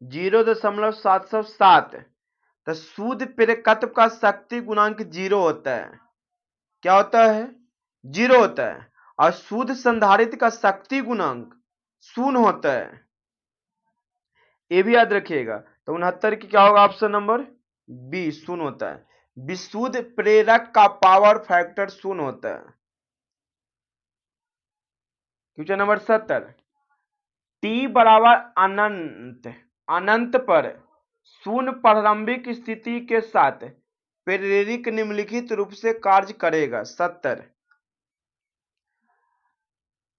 0.707। तो शुद्ध प्रेरकत्व का शक्ति गुणांक 0 होता है। क्या होता है? 0 होता है। और शुद्ध संधारित्र का शक्ति गुणांक 0 होता है। ये भी याद रखिएगा। तो 69 की क्या होगा? ऑप्शन नंबर बी 0 होता है। विशुद्ध प्रेरक का पावर फैक्टर 0 होता है। Question number 70। टी बराबर अनंत पर शून्य प्रारंभिक स्थिति के साथ प्रेरक निम्नलिखित रूप से कार्य करेगा। 70।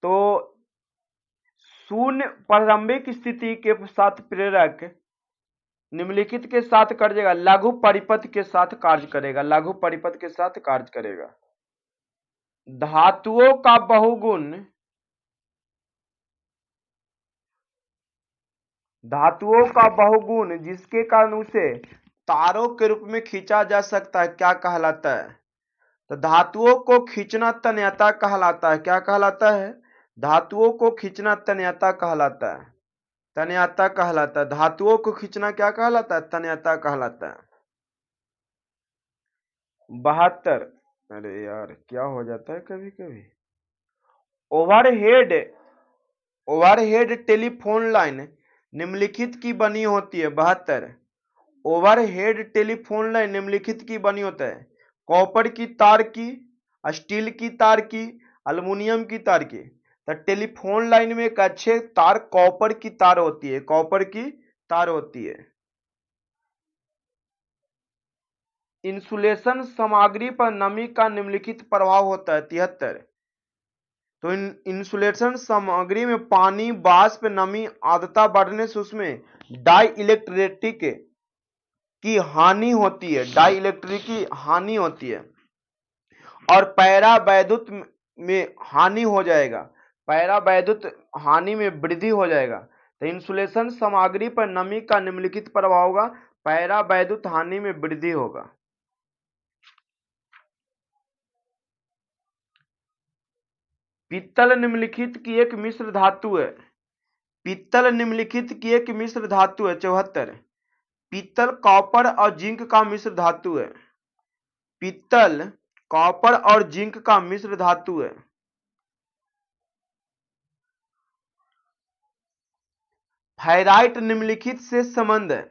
तो शून्य प्रारंभिक स्थिति के साथ प्रेरक निम्नलिखित के साथ करेगा, लघु परिपथ के साथ कार्य करेगा, लघु परिपथ के साथ कार्य करेगा। धातुओं का बहुगुण जिसके कारण उसे तारों के रूप में खींचा जा सकता है, क्या कहलाता है? तो धातुओं को खींचना तन्यता कहलाता है। क्या कहलाता है? धातुओं को खींचना तन्यता कहलाता है। तन्यता कहलाता है। धातुओं को खींचना क्या कहलाता है? तन्यता कहलाता है। 72। अरे यार क्या हो जाता है कभी कभी। ओवरहेड टेलीफोन लाइन निम्नलिखित की बनी होती है। 72। ओवरहेड टेलीफोन लाइन निम्नलिखित की बनी होता है। कॉपर की तार की, स्टील की तार की, एल्युमिनियम की तार की। तो टेलीफोन लाइन में एक अच्छे तार कॉपर की तार होती है, कॉपर की तार होती है। इंसुलेशन सामग्री पर नमी का निम्नलिखित प्रभाव होता है। 73। तो इंसुलेशन सामग्री में पानी, वाष्प, नमी, आर्द्रता बढ़ने से उसमें डाई इलेक्ट्रिक की हानि होती है, डाई इलेक्ट्रिक की हानि होती है और पैरा वैद्युत में हानि हो जाएगा, पैरा वैद्युत हानि में वृद्धि हो जाएगा। तो इंसुलेशन सामग्री पर नमी का निम्नलिखित प्रभाव होगा, पैरा वैद्युत हानि में वृद्धि होगा। पित्तल निम्नलिखित की एक मिश्र धातु है। पित्तल निम्नलिखित की एक मिश्र धातु है। 74। पित्तल कॉपर और जिंक का मिश्र धातु है। पित्तल कॉपर और जिंक का मिश्र धातु है। फेराइट निम्नलिखित से संबंध है।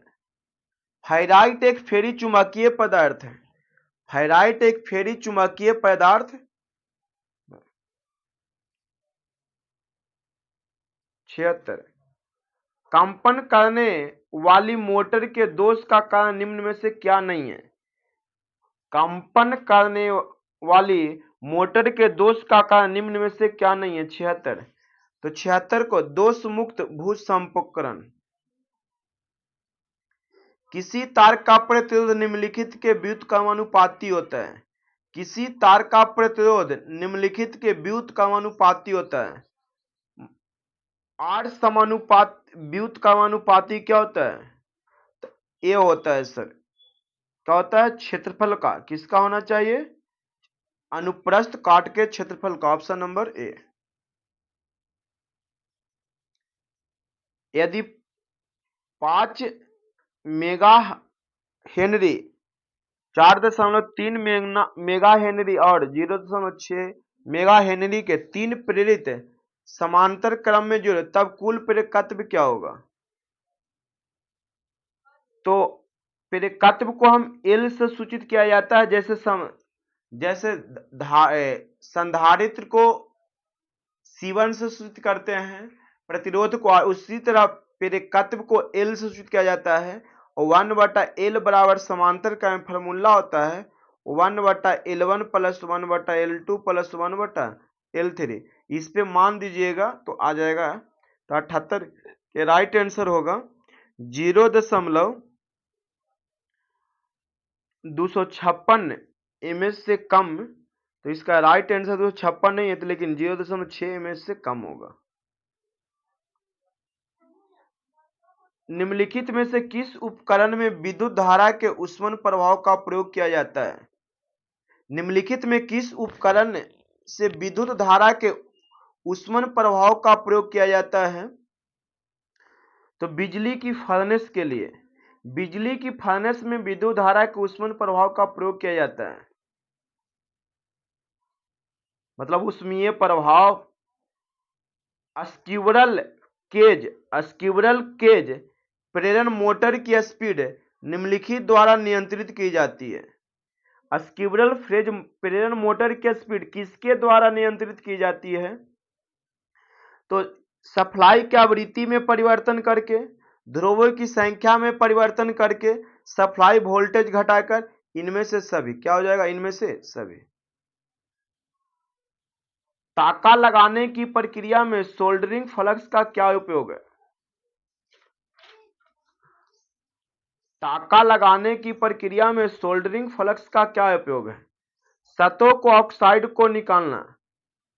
फेराइट एक फेरी चुंबकीय पदार्थ है। फेराइट एक फेरी चुंबकीय पदार्थ। 76। कंपन करने वाली मोटर के दोष का कारण निम्न में से क्या नहीं है? कंपन करने वाली मोटर के दोष का कारण निम्न में से क्या नहीं है? 76। तो 76 को दोष मुक्त भू संपर्करण। किसी तार का प्रतिरोध निम्नलिखित के व्युत्क्रमानुपाती होता है। किसी तार का प्रतिरोध निम्नलिखित के व्युत्क्रमानुपाती होता है। आर समानुपात व्युत्क्रमानुपाती क्या होता है? तो ये होता है सर, क्या होता है? क्षेत्रफल का। किसका होना चाहिए? अनुप्रस्थ काट के क्षेत्रफल का। Option number A. यदि 5 मेगा हेनरी, 4.3 मेगा हेनरी और 0.6 मेगा हेनरी के 3 प्रेरित समांतर क्रम में जुड़े, तब कुल प्रेरकत्व क्या होगा? तो प्रेरकत्व को हम एल से सूचित किया जाता है। जैसे संधारित्र को C1 से सूचित करते हैं, प्रतिरोध को, उसी तरह प्रेरकत्व को एल से सूचित किया जाता है। और 1/L बराबर समांतर का फॉर्मूला होता है 1/L1 plus 1/L2 plus 1/L3। इस पे मान दीजिएगा तो आ जाएगा, तो 78 के राइट आंसर होगा 0.256 mH से कम। तो इसका राइट आंसर 256 नहीं है तो, लेकिन 0.6 mH से कम होगा। निम्नलिखित में से किस उपकरण में विद्युत धारा के उष्मन प्रभाव का प्रयोग किया जाता है? निम्नलिखित में किस उपकरण से विद्युत धारा के उष्मन प्रभाव का प्रयोग किया जाता है? तो बिजली की फर्नेस के लिए, बिजली की फर्नेस में विद्युत धारा के उष्मन प्रभाव का प्रयोग किया जाता है। मतलब उष्मीय प्रभाव। स्क्विरल केज प्रेरण मोटर की स्पीड निम्नलिखित द्वारा नियंत्रित की जाती है। स्क्विरल प्रेरण मोटर की स्पीड किसके द्वारा नियंत्रित की जाती है? तो सप्लाई की आवृत्ति में परिवर्तन करके, ध्रुवों की संख्या में परिवर्तन करके, सप्लाई वोल्टेज घटाकर, इनमें से सभी। क्या हो जाएगा? इनमें से सभी। टाका लगाने की प्रक्रिया में सोल्डरिंग फ्लक्स का क्या उपयोग है? टाका लगाने की प्रक्रिया में सोल्डरिंग फ्लक्स का क्या उपयोग है? सतहों को ऑक्साइड को निकालना।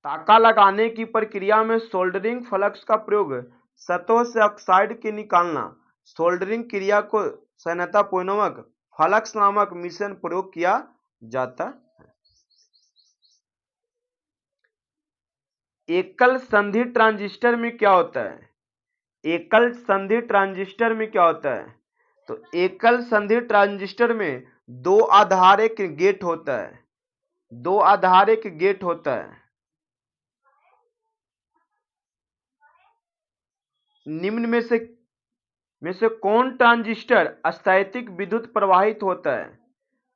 टाका लगाने की प्रक्रिया में सोल्डरिंग फ्लक्स का प्रयोग सतहों से ऑक्साइड के निकालना, सोल्डरिंग क्रिया को संहतपूर्वक फ्लक्स नामक मिश्रण प्रयोग किया जाता है। एकल संधि ट्रांजिस्टर में क्या होता है? एकल संधि ट्रांजिस्टर में क्या होता है? तो एकल संधि ट्रांजिस्टर में दो आधार एक गेट होता है, दो आधार एक गेट होता है। निम्न में से कौन ट्रांजिस्टर स्थैतिक विद्युत प्रवाहित होता है?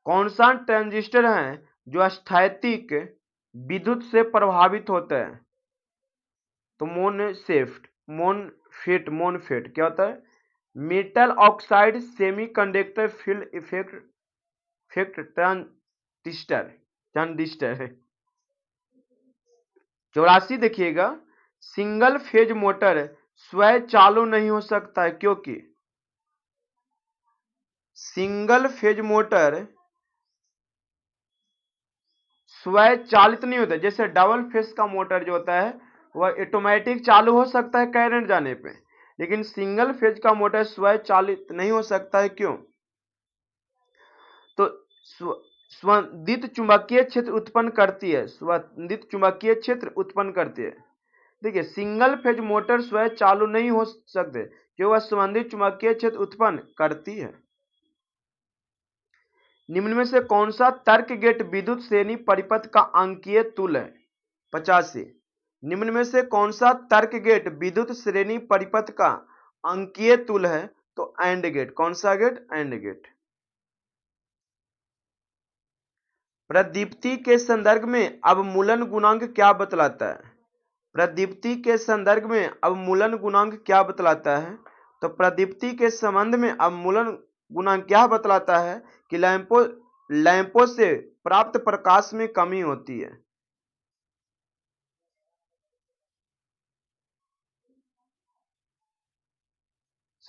कौन सा ट्रांजिस्टर है जो स्थैतिक विद्युत से प्रभावित होता है? तो मोनफेट क्या होता है? Metal oxide semiconductor field effect transistor. 84 देखिएगा, सिंगल फेज मोटर स्वयं चालू नहीं हो सकता है क्योंकि सिंगल फेज मोटर स्वयं चालित नहीं होता। जैसे डबल फेज का मोटर जो होता है वह ऑटोमेटिक चालू हो सकता है करंट जाने पे, लेकिन सिंगल फेज का मोटर स्वयं चालित नहीं हो सकता है। क्यों? तो स्पंदित चुंबकीय क्षेत्र उत्पन्न करती है, स्पंदित चुंबकीय क्षेत्र उत्पन्न करती है। देखिए, सिंगल फेज मोटर स्वयं चालू नहीं हो सकते क्योंकि वह संबंधित चुंबकीय क्षेत्र उत्पन्न करती है। निम्न में से कौन सा तर्क गेट विद्युत श्रेणी परिपथ का अंकीय तुल्य है? 85। निम्न में से कौन सा तर्क गेट विद्युत श्रेणी परिपथ का अंकीय तुल्य है? तो एंड गेट। कौन सा गेट? And gate. प्रदीप्ति के संदर्भ में अवमूलन गुणांक क्या बतलाता है? प्रदीप्ति के संदर्भ में अवमूलन गुणांक क्या बतलाता है? तो प्रदीप्ति के संबंध में अवमूलन गुणांक क्या बतलाता है कि लैंपों से प्राप्त प्रकाश में कमी होती है।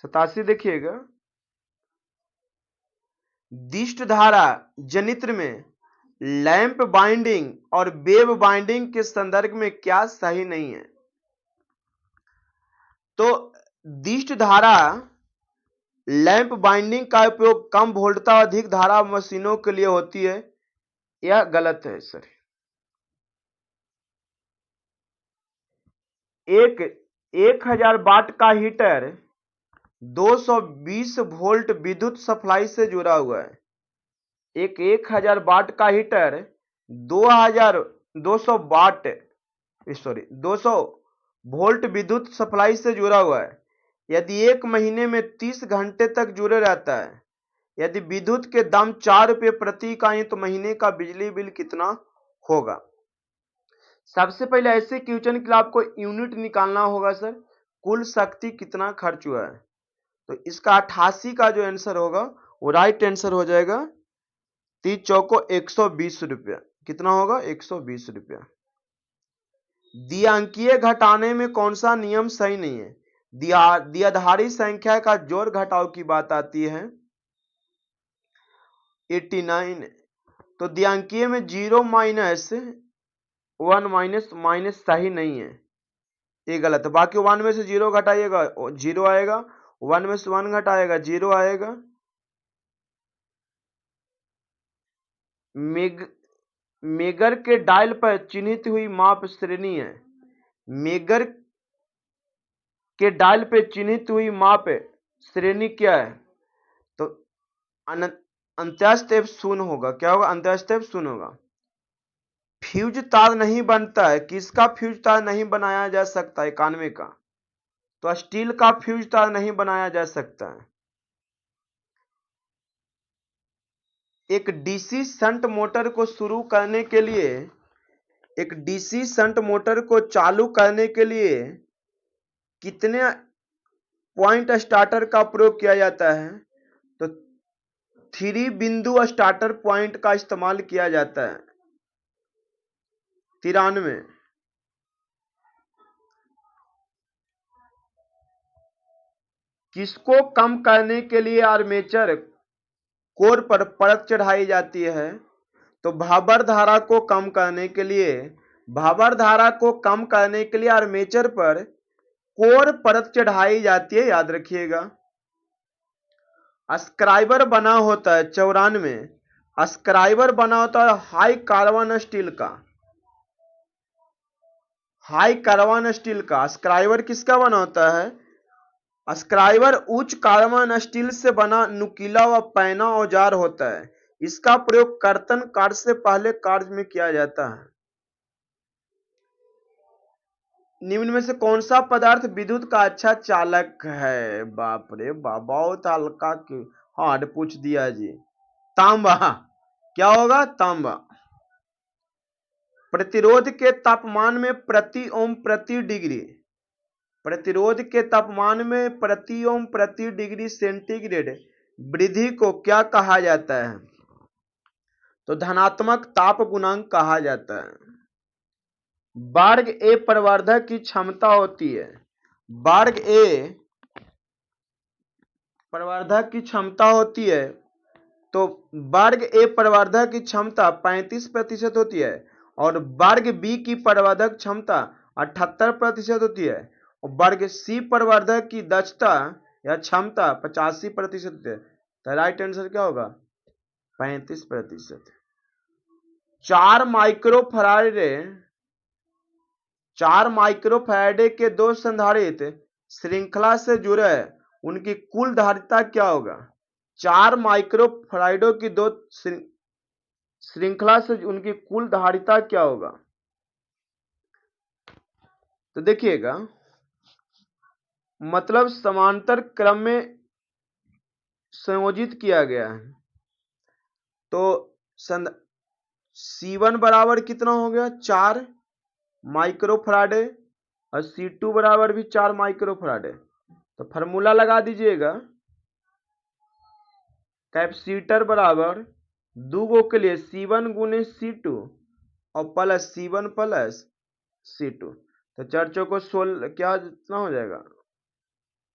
सतासी देखिएगा, दिष्ट धारा जनित्र में लैंप बाइंडिंग और वेव बाइंडिंग के संदर्भ में क्या सही नहीं है? तो दिष्ट धारा लैंप बाइंडिंग का उपयोग कम वोल्टता अधिक धारा मशीनों के लिए होती है, यह गलत है सर। 1000 वाट का हीटर 220 वोल्ट विद्युत सप्लाई से जुड़ा हुआ है। 1000 वाट का हीटर 200 वोल्ट विद्युत सप्लाई से जुड़ा हुआ है। यदि एक महीने में 30 घंटे तक जुड़े रहता है, यदि विद्युत के दाम 4 रुपये प्रति इकाई, तो महीने का बिजली बिल कितना होगा? सबसे पहले ऐसे क्वेश्चन के लिए आपको यूनिट निकालना होगा सर, कुल शक्ति कितना खर्च हुआ है। तो इसका 88 का जो आंसर होगा वो राइट आंसर हो जाएगा। 30 चौको 120 रुपया। कितना होगा? 120 रुपया। द्विअंकीय घटाने में कौन सा नियम सही नहीं है? द्विआधारी संख्या का जोड़ घटाव की बात आती है 89। तो द्विअंकीय में 0 माइनस 1 माइनस माइनस सही नहीं है, ये गलत है। बाकी 1 में से 0 घटाइएगा 0 आएगा, 1 में से 1 घटाएगा 0 आएगा। मेगर के डायल पर चिन्हित हुई माप श्रेणी है। मेगर के डायल पे चिन्हित हुई माप श्रेणी क्या है? तो अंत्यस्थ शून्य होगा। क्या होगा? अंत्यस्थ शून्य होगा। फ्यूज तार नहीं बनता है, किसका फ्यूज तार नहीं बनाया जा सकता? 91 का। तो स्टील का फ्यूज तार नहीं बनाया जा सकता है। एक डीसी शंट मोटर को शुरू करने के लिए, एक डीसी शंट मोटर को चालू करने के लिए कितने पॉइंट स्टार्टर का प्रयोग किया जाता है? तो 3 बिंदु स्टार्टर पॉइंट का इस्तेमाल किया जाता है। 93। किसको कम करने के लिए आर्मेचर कोर पर परत चढ़ाई जाती है? तो भाबर धारा को कम करने के लिए, भाबर धारा को कम करने के लिए आर्मेचर पर कोर परत चढ़ाई जाती है, याद रखिएगा। स्क्राइबर बना होता है 94। स्क्राइबर बना होता है हाई कार्बन स्टील का। हाई कार्बन स्टील का स्क्राइबर किसका बना होता है? स्क्राइबर उच्च कार्बन स्टील से बना नुकीला व पैना औजार होता है। इसका प्रयोग कर्तन कार्य से पहले कार्य में किया जाता है। निम्न में से कौन सा पदार्थ विद्युत का अच्छा चालक है? बाप रे बाप, बहुत हल्का हार्ड पूछ दिया जी। तांबा। क्या होगा? तांबा। प्रतिरोध के तापमान में प्रति ओम प्रति डिग्री, प्रतिरोध के तापमान में प्रति ओम प्रति डिग्री सेंटीग्रेड वृद्धि को क्या कहा जाता है? तो धनात्मक ताप गुणांक कहा जाता है। वर्ग ए प्रवर्धक की क्षमता होती है, वर्ग ए प्रवर्धक की क्षमता होती है, तो वर्ग ए प्रवर्धक की क्षमता 35% होती है और वर्ग बी की प्रवर्धक क्षमता 78% होती है और वर्ग सी प्रवर्धक की दक्षता या क्षमता 85% होती है। तो राइट आंसर क्या होगा? 35%। 4 माइक्रोफैराडे के दो संधारित्र श्रृंखला से जुड़े, उनकी कुल धारिता क्या होगा? 4 माइक्रोफैराडे की दो श्रृंखला से उनकी कुल धारिता क्या होगा? तो देखिएगा, मतलब समांतर क्रम में संयोजित किया गया है। तो C1 बराबर कितना हो गया? 4 माइक्रोफैराडे और C2 बराबर भी 4 माइक्रोफैराडे। तो फार्मूला लगा दीजिएगा, कैपेसिटर बराबर 2 गो के लिए C1 गुने C2 और प्लस C1 प्लस C2। तो 4 चौको 16, क्या जितना हो जाएगा?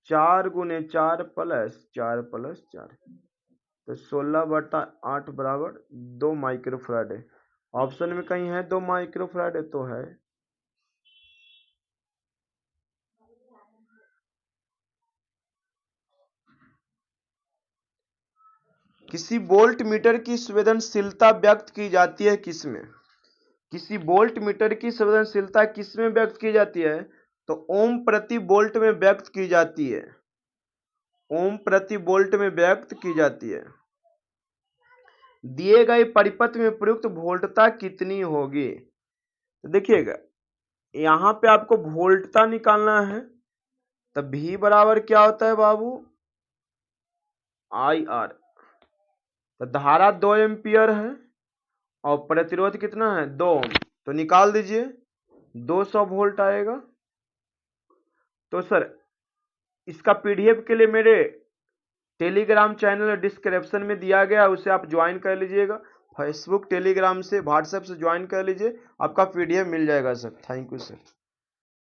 4 गुने 4 प्लस 4 प्लस 4, तो 16/8 बराबर 2 माइक्रोफैराडे। ऑप्शन में कहीं है 2 माइक्रोफैराडे? तो है। किसी वोल्ट मीटर की संवेदनशीलता व्यक्त की जाती है किसमें? किसी वोल्ट मीटर की संवेदनशीलता किसमें व्यक्त की जाती है? तो ओम प्रति वोल्ट में व्यक्त की जाती है। ओम प्रति वोल्ट में व्यक्त की जाती है। दिए गए परिपथ में प्रयुक्त वोल्टता कितनी होगी? तो देखिएगा, यहां पे आपको वोल्टता निकालना है। तो V बराबर क्या होता है बाबू? IR। तो धारा 2 एम्पियर है और प्रतिरोध कितना है? 2 ओम। तो निकाल दीजिए, 200 वोल्ट आएगा। तो सर इसका PDF के लिए मेरे टेलीग्राम चैनल डिस्क्रिप्शन में दिया गया है, उसे आप ज्वाइन कर लीजिएगा। फेसबुक, टेलीग्राम से, व्हाट्सएप से ज्वाइन कर लीजिए, आपका पीडीएफ मिल जाएगा सर। Thank you sir.